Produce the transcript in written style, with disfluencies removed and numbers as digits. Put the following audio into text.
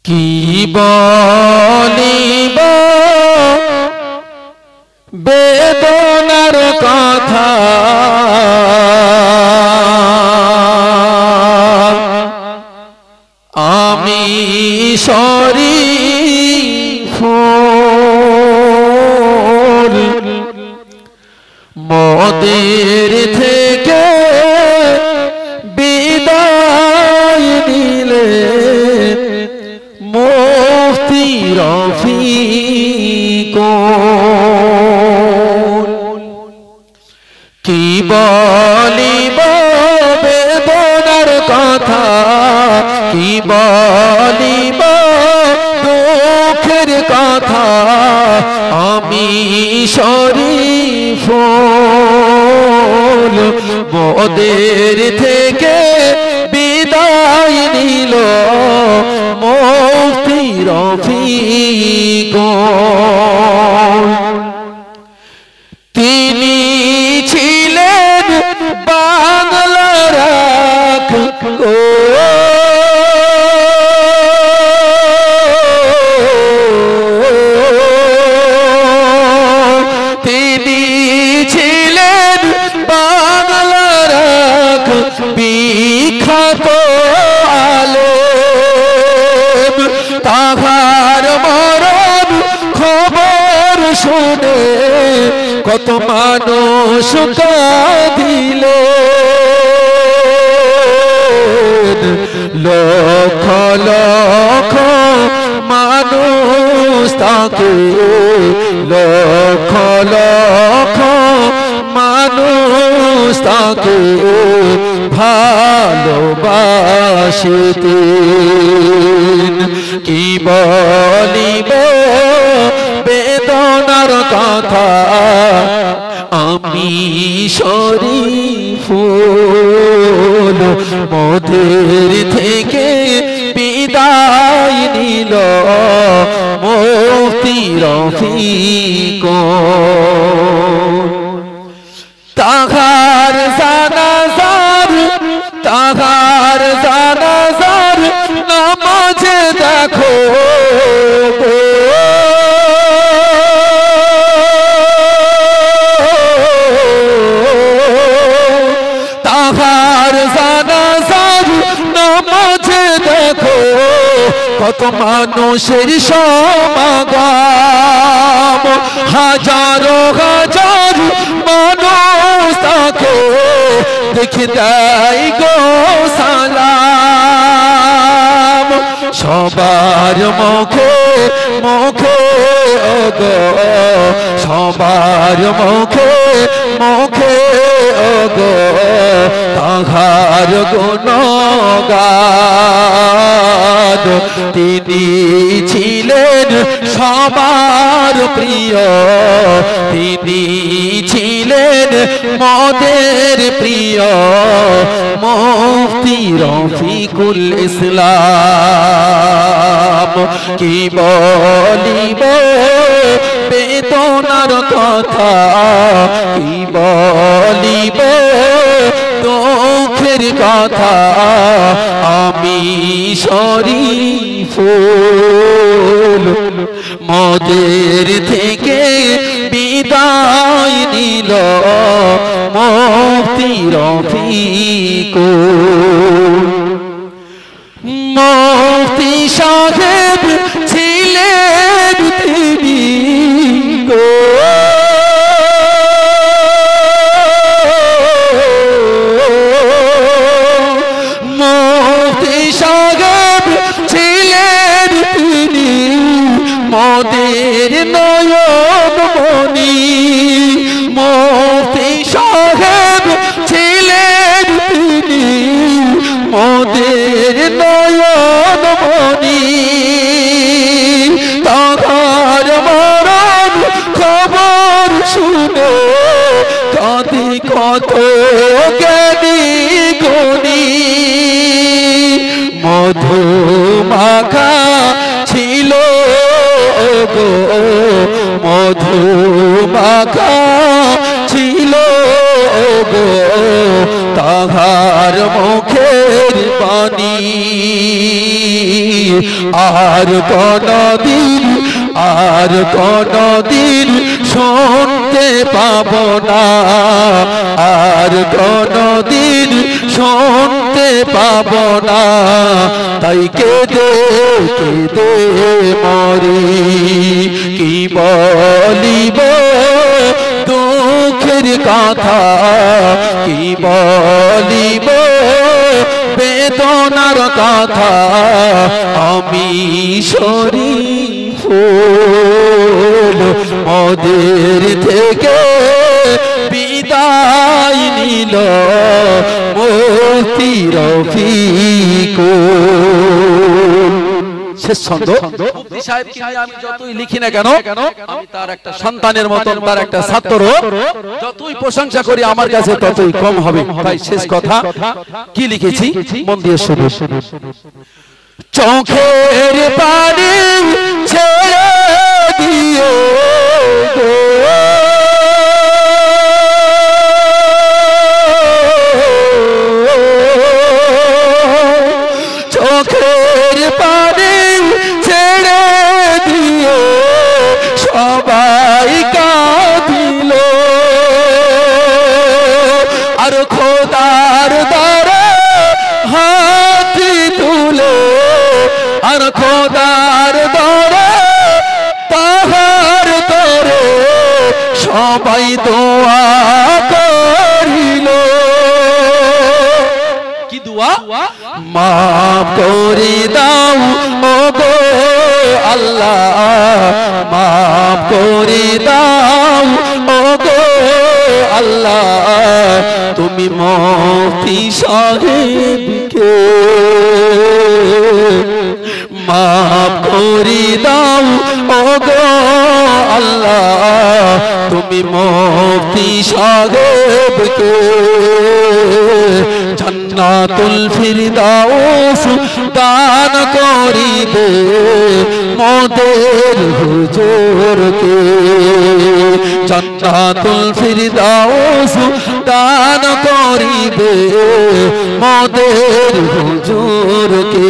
কি বলিব বেদনার কথা আমি শরীফ মোদের থেকে বিদায় নিলে মুফতি রফিক কি বলিব বেদনার কথা কি বলিব দুঃখের কথা আমি শরীফ মোদের থেকে বিদায় নিল মুফতি রফিক তিনি ছিলেন বাংলার তিনি ছিলেন বাংলার বিখ্যাত আলেম তাহার মরণ খবর শুনে কত মানুষ কাঁদিলে লক্ষ লক্ষ মানুষ তাকে লক্ষ লক্ষ মানুষ তাকে ভালোবাসিতেন কি বলিব বেদনার কথা আমি শরীফ মোদের থেকে বিদায় নিল মুফতি রফিক তাহার জানাজার নামাজে দেখো তাহার জানাজার নামাজে দেখো কত মানুষের সমাগম হাজারো হাজার মানুষ তাকে দেখে দেয় গো সালাম সবার মুখে মুখে গো সবার মুখে মুখে গো তাহার গুণগান তিনি ছিলেন সবার প্রিয় তিনি ছিলেন মোদের প্রিয় মুফতি রফিকুল ইসলাম কি বলিব বেদনার কথা কি বলিব দুঃখের কথা আমি শরীফ মোদের থেকে বিদায় নিল মুফতি রফিক মুফতি সাহেব ছিলেন তিনি গো মুফতি সাহেব ছিলেন তিনি মোদের নয়নমণি মুফতি সাহেব ছিলেন তিনি মোদের নয়নমণি তাহার মরণ খবর শুনে কাঁদি কত জ্ঞানী গুণী মধুমাখা ছিল গো মধুমাখা ছিল গো তাহার মুখের বাণী আর কোনদিন আর কোনদিন শুনতে পাবো না, আর কোনদিন শুনতে পাবো না। তাই কেঁদে কেঁদে মরি, কি বলিব দুঃখের কথা, কি বলিব বেদনার কথা। আমি শরীফ ফুল মোদের থেকে বিদায় নিল মুফতি রফিকুল। শেষ ছন্দ। মুফতি সাহেবকে নিয়ে আমি যতই লিখি না কেন, আমি তার একটা সন্তানের মতন, তার একটা ছাত্র, যতই প্রশংসা করি আমার কাছে ততই কম হবে। তাই শেষ কথা কি লিখেছি মন দিয়ে শুনুন। চোখের পানি ছেড়ে দিও গো, চোখের পানি ছেড়ে দিও, সবাই কাঁদিল আর খোদার দ্বারা হাত তুলে, আর খোদার দ্বারা তাহার তরে সবাই দোয়া করিল। কি দোয়া? মাফ করে দাও ওগো আল্লাহ, মাফ করে দাও ওগো আল্লাহ, তুমি মুফতি সাহেবকে মাফ করে দাও ওগো আল্লাহ, তুমি মুফতি সাহেবকে জান্নাতুল ফিরদাউস দান করিবে মোদের হুজুরকে, জান্নাতুল ফিরদাউস দান করিবে মোদের হুজুরকে।